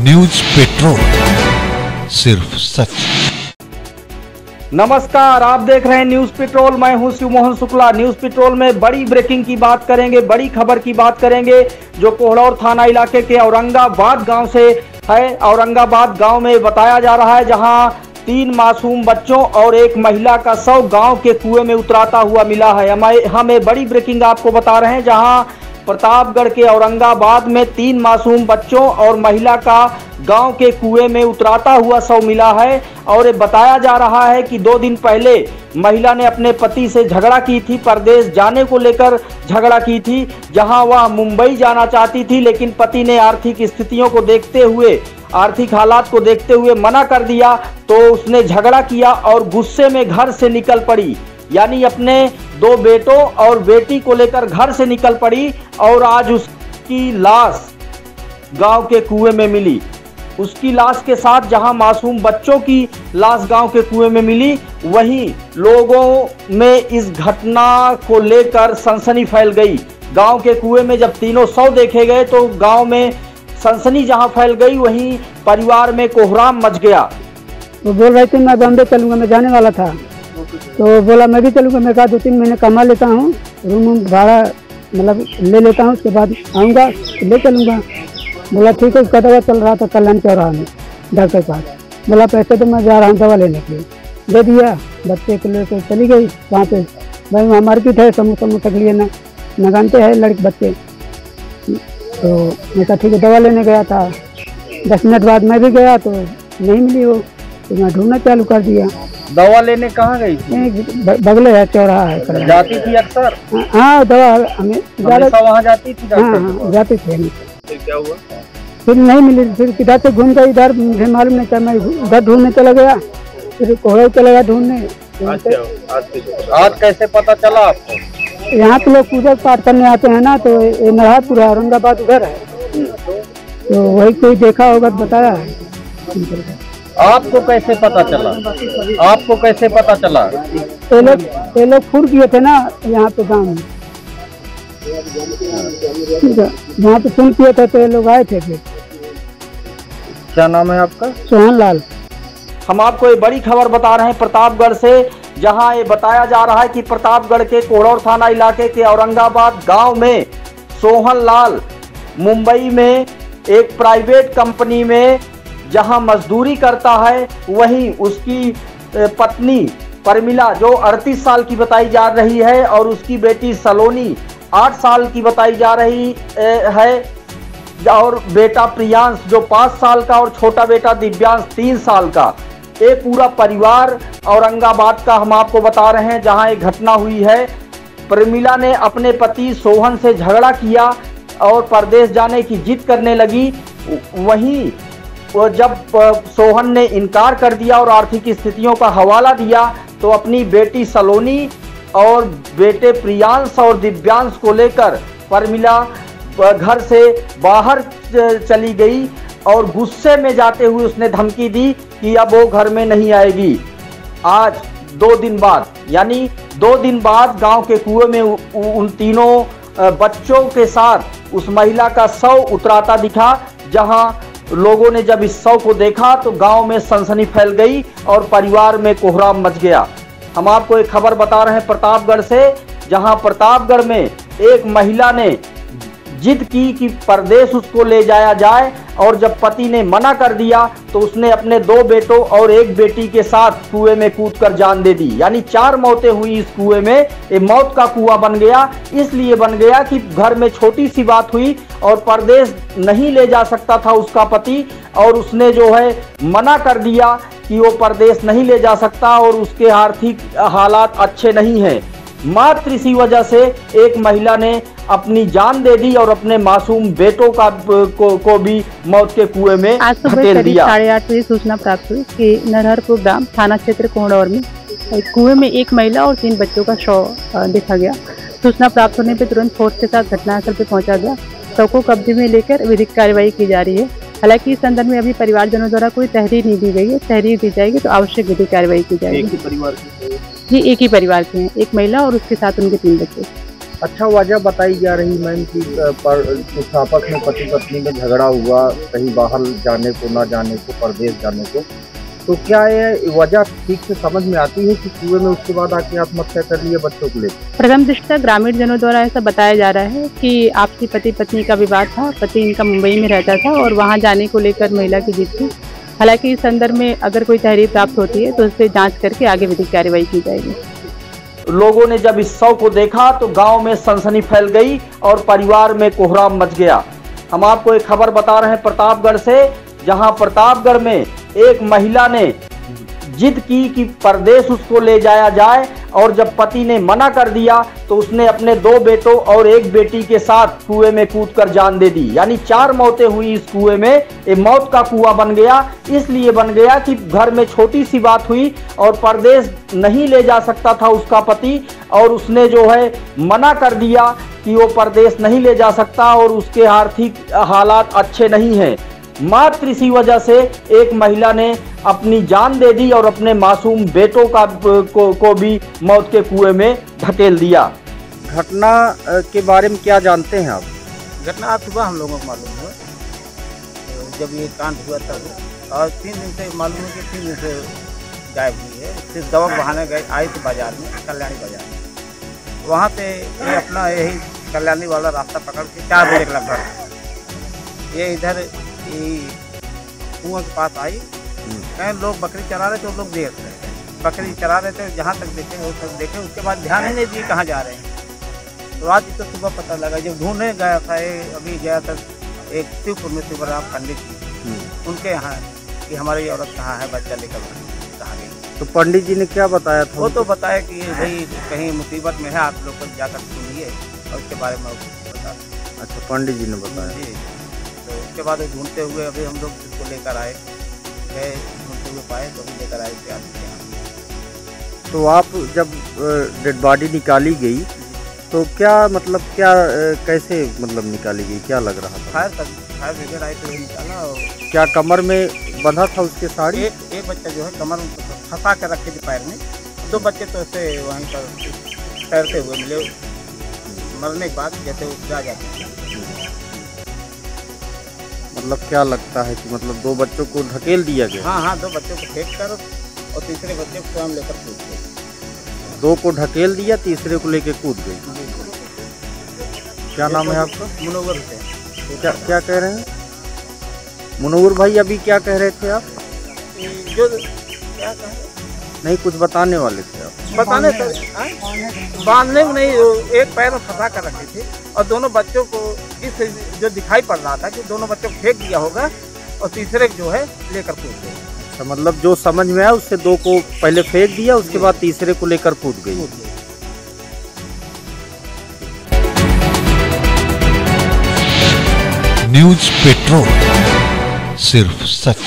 News petrol, सिर्फ सच। नमस्कार, आप देख रहे हैं न्यूज पेट्रोल। मैं हूं शिव मोहन शुक्ला। न्यूज पेट्रोल में बड़ी ब्रेकिंग की बात करेंगे, बड़ी खबर की बात करेंगे जो कोहड़ौर थाना इलाके के औरंगाबाद गांव से है। औरंगाबाद गांव में बताया जा रहा है जहां 3 मासूम बच्चों और एक महिला का शव गांव के कुएं में उतराता हुआ मिला है। हमें बड़ी ब्रेकिंग आपको बता रहे हैं जहां प्रतापगढ़ के औरंगाबाद में 3 मासूम बच्चों और महिला का गांव के कुएं में उतराता हुआ शव मिला है। और बताया जा रहा है कि 2 दिन पहले महिला ने अपने पति से झगड़ा की थी, परदेश जाने को लेकर झगड़ा की थी, जहां वह मुंबई जाना चाहती थी, लेकिन पति ने आर्थिक स्थितियों को देखते हुए, आर्थिक हालात को देखते हुए मना कर दिया। तो उसने झगड़ा किया और गुस्से में घर से निकल पड़ी, यानी अपने 2 बेटों और बेटी को लेकर घर से निकल पड़ी। और आज उसकी लाश गांव के कुएं में मिली। उसकी लाश के साथ जहां मासूम बच्चों की लाश गांव के कुएं में मिली, वहीं लोगों में इस घटना को लेकर सनसनी फैल गई। गांव के कुएं में जब तीनों शव देखे गए तो गांव में सनसनी जहां फैल गई, वहीं परिवार में कोहराम मच गया। वो बोल रहे थे मैं बॉम्बे चलूंगा, मैं जाने वाला था, तो बोला मैं भी चलूंगा। मैं कहा 2-3 महीने कमा लेता हूँ, रूम भाड़ा मतलब ले लेता हूँ, उसके बाद आऊँगा तो ले चलूँगा। बोला ठीक है। उसका दवा चल रहा था कल्याण चौराहा में डॉक्टर के पास। बोला पैसे तो मैं जा रहा हूँ दवा लेने के लिए, दे दिया। बच्चे को लेकर चली गई वहाँ पे। भाई वहाँ मार्केट है, समोसा के लिए ना नगानते हैं लड़के बच्चे। तो मैं कहा ठीक है, दवा लेने गया था। 10 मिनट बाद मैं भी गया तो नहीं मिली वो, तो मैं ढूंढना चालू कर दिया। दवा लेने कहाँ गई थी? बगले है, चौराहा है। जाती थी अक्सर? हाँ, दवा हमें वहाँ जाती थी? हाँ, जाती थी। फिर क्या हुआ? फिर नहीं मिली। फिर किधर से घूम गई, इधर मुझे मालूम नहीं था। मैं इधर ढूंढने चला गया, फिर कोहड़े चला गया ढूंढने। आज कैसे पता चला आपको? यहाँ के लोग पूजा पाठ करने आते हैं ना, तो ये नरहरपुर है, औरंगाबाद उधर है, तो वही कोई देखा होगा तो बताया है। आपको कैसे पता चला? आपको कैसे पता चला? ये लोग फूर किए थे ना यहाँ पे गाँव में, यहाँ पे फोन किए थे तो ये लोग आए थे। फिर क्या नाम है आपका? सोहन लाल। हम आपको ये बड़ी खबर बता रहे हैं प्रतापगढ़ से, जहां ये बताया जा रहा है कि प्रतापगढ़ के कोहड़ौर थाना इलाके के औरंगाबाद गांव में सोहन लाल मुंबई में एक प्राइवेट कंपनी में जहां मजदूरी करता है, वहीं उसकी पत्नी परमिला जो 38 साल की बताई जा रही है और उसकी बेटी सलोनी 8 साल की बताई जा रही है, और बेटा प्रियांश जो 5 साल का और छोटा बेटा दिव्यांश 3 साल का। एक पूरा परिवार औरंगाबाद का हम आपको बता रहे हैं जहां एक घटना हुई है। परमिला ने अपने पति सोहन से झगड़ा किया और परदेश जाने की जिद करने लगी। वहीं जब सोहन ने इनकार कर दिया और आर्थिक स्थितियों का हवाला दिया, तो अपनी बेटी सलोनी और बेटे प्रियांश और दिव्यांश को लेकर परमिला घर से बाहर चली गई और गुस्से में जाते हुए उसने धमकी दी कि अब वो घर में नहीं आएगी। आज 2 दिन बाद, यानी 2 दिन बाद गांव के कुएं में उन तीनों बच्चों के साथ उस महिला का शव उतराता दिखा। जहां लोगों ने जब इस शव को देखा तो गांव में सनसनी फैल गई और परिवार में कोहराम मच गया। हम आपको एक खबर बता रहे हैं प्रतापगढ़ से, जहां प्रतापगढ़ में एक महिला ने जिद की कि परदेश उसको ले जाया जाए, और जब पति ने मना कर दिया तो उसने अपने 2 बेटों और एक बेटी के साथ कुएं में कूदकर जान दे दी। यानी 4 मौतें हुई इस कुएं में। ये मौत का कुआं बन गया, इसलिए बन गया कि घर में छोटी सी बात हुई और परदेश नहीं ले जा सकता था उसका पति, और उसने जो है मना कर दिया कि वो परदेश नहीं ले जा सकता और उसके आर्थिक हालात अच्छे नहीं हैं। मात्र इसी वजह से एक महिला ने अपनी जान दे दी और अपने मासूम बेटों को भी मौत के कुएं में आज सुबह करीब 8:30 बजे सूचना प्राप्त हुई कि नरहरपुर ग्राम थाना क्षेत्र कोहड़ौर में एक कुएं में एक महिला और 3 बच्चों का शव देखा गया। सूचना प्राप्त होने पर तुरंत फोर्स के साथ घटनास्थल पर पहुंचा गया। शव को कब्जे में लेकर विधिक कार्रवाई की जा रही है। हालांकि इस संदर्भ में अभी परिवारजनों द्वारा कोई तहरीर नहीं दी गई है। तहरीर दी जाएगी तो आवश्यक विधिक कार्रवाई की जाएगी। एक ही परिवार जी, एक ही परिवार के हैं, एक महिला और उसके साथ उनके 3 बच्चे। अच्छा, वजह बताई जा रही मैम कि कुछ आपस में पति पत्नी में झगड़ा हुआ, कहीं बाहर जाने को, ना जाने को, परदेश जाने को। तो क्या ये वजह ठीक से समझ में आती है कि कुएं में उसके बाद आके आत्महत्या कर लिए बच्चों को लेकर? प्रथम दृष्टया ग्रामीण जनों द्वारा ऐसा बताया जा रहा है कि आपसी पति पत्नी का विवाद था। पति इनका मुंबई में रहता था और वहां जाने को लेकर महिला की जिद थी। हालांकि इस संदर्भ में अगर कोई तहरीर प्राप्त होती है तो उस पर जाँच करके आगे विधिक कार्रवाई की जाएगी। लोगों ने जब इस शव को देखा तो गांव में सनसनी फैल गई और परिवार में कोहराम मच गया। हम आपको एक खबर बता रहे हैं प्रतापगढ़ से, जहां प्रतापगढ़ में एक महिला ने जिद की कि परदेश उसको ले जाया जाए और जब पति ने मना कर दिया तो उसने अपने 2 बेटों और 1 बेटी के साथ कुएं में कूदकर जान दे दी। यानी 4 मौतें हुई इस कुएं में। ये मौत का कुआं बन गया, इसलिए बन गया कि घर में छोटी सी बात हुई और परदेश नहीं ले जा सकता था उसका पति, और उसने जो है मना कर दिया कि वो परदेश नहीं ले जा सकता और उसके आर्थिक हालात अच्छे नहीं हैं। मात्र इसी वजह से एक महिला ने अपनी जान दे दी और अपने मासूम बेटों को भी मौत के कुएं में धकेल दिया। घटना के बारे में क्या जानते हैं आप? घटना आज सुबह हम लोगों को मालूम हुआ, जब ये कांड हुआ तब, और 3 दिन से मालूम है कि 3 दिन से गायब हुई है। सिर्फ दवा बहाने गए आई थी बाजार में, कल्याणी बाजार में। वहाँ पे ये अपना यही कल्याणी वाला रास्ता पकड़ के 4 बजे लगभग ये इधर कुआं के पास आई। कहीं लोग बकरी चरा रहे थे, लोग देख रहे थे, बकरी चरा रहे थे, जहाँ तक देखे वो तक देखे। उसके बाद ध्यान ही नहीं दिए कहाँ जा रहे हैं। तो आज तो सुबह पता लगा, जब ढूंढने गया था, अभी गया था एक शिवपुर में शिवराम पंडित जी, उनके यहाँ कि हमारी औरत कहाँ है, बच्चा लेकर कहाँ गई। तो पंडित जी ने क्या बताया था? वो तो बताया कि भाई कहीं मुसीबत में है, आप लोग को जाकर सुनिए और उसके बारे में बता। अच्छा, पंडित जी ने बताया जी। तो उसके बाद ढूंढते हुए अभी हम लोग इसको लेकर आए, गए ढूंढते हुए पाए तो भी लेकर आए थे आदमी के यहाँ। तो आप जब डेड बॉडी निकाली गई तो क्या मतलब कैसे मतलब निकाली गई, क्या लग रहा था? फायर ब्रिगेड आई तो निकाला। और क्या कमर में बंधा था उसके साड़ी? एक बच्चा जो है कमर में फंसा कर रखे थे पैर में। 2 बच्चे तो उससे वहीं पर तैरते हुए मिले, मरने के बाद जैसे उतरा जाते हैं। मतलब क्या लगता है कि मतलब 2 बच्चों को ढकेल दिया गया? हाँ, 2 बच्चों को फेंक कर और तीसरे बच्चे को स्वयं लेकर कूद गए। 2 को ढकेल दिया, तीसरे को लेकर कूद गई। क्या नाम है आपका? मुनव्वर हुसैन। क्या कह रहे हैं मुनव्वर भाई? अभी क्या कह रहे थे आप? जो क्या कहें, नहीं कुछ बताने वाले थे आप? बताने बांधने में नहीं, एक पैर में फंसा कर रखे थे और दोनों बच्चों को जिस जो दिखाई पड़ रहा था कि दोनों बच्चों को फेंक दिया होगा और तीसरे जो है लेकर कूद गए। अच्छा, मतलब जो समझ में आया उससे 2 को पहले फेंक दिया, उसके बाद तीसरे को लेकर कूद गई। न्यूज़ पेट्रोल, सिर्फ सच।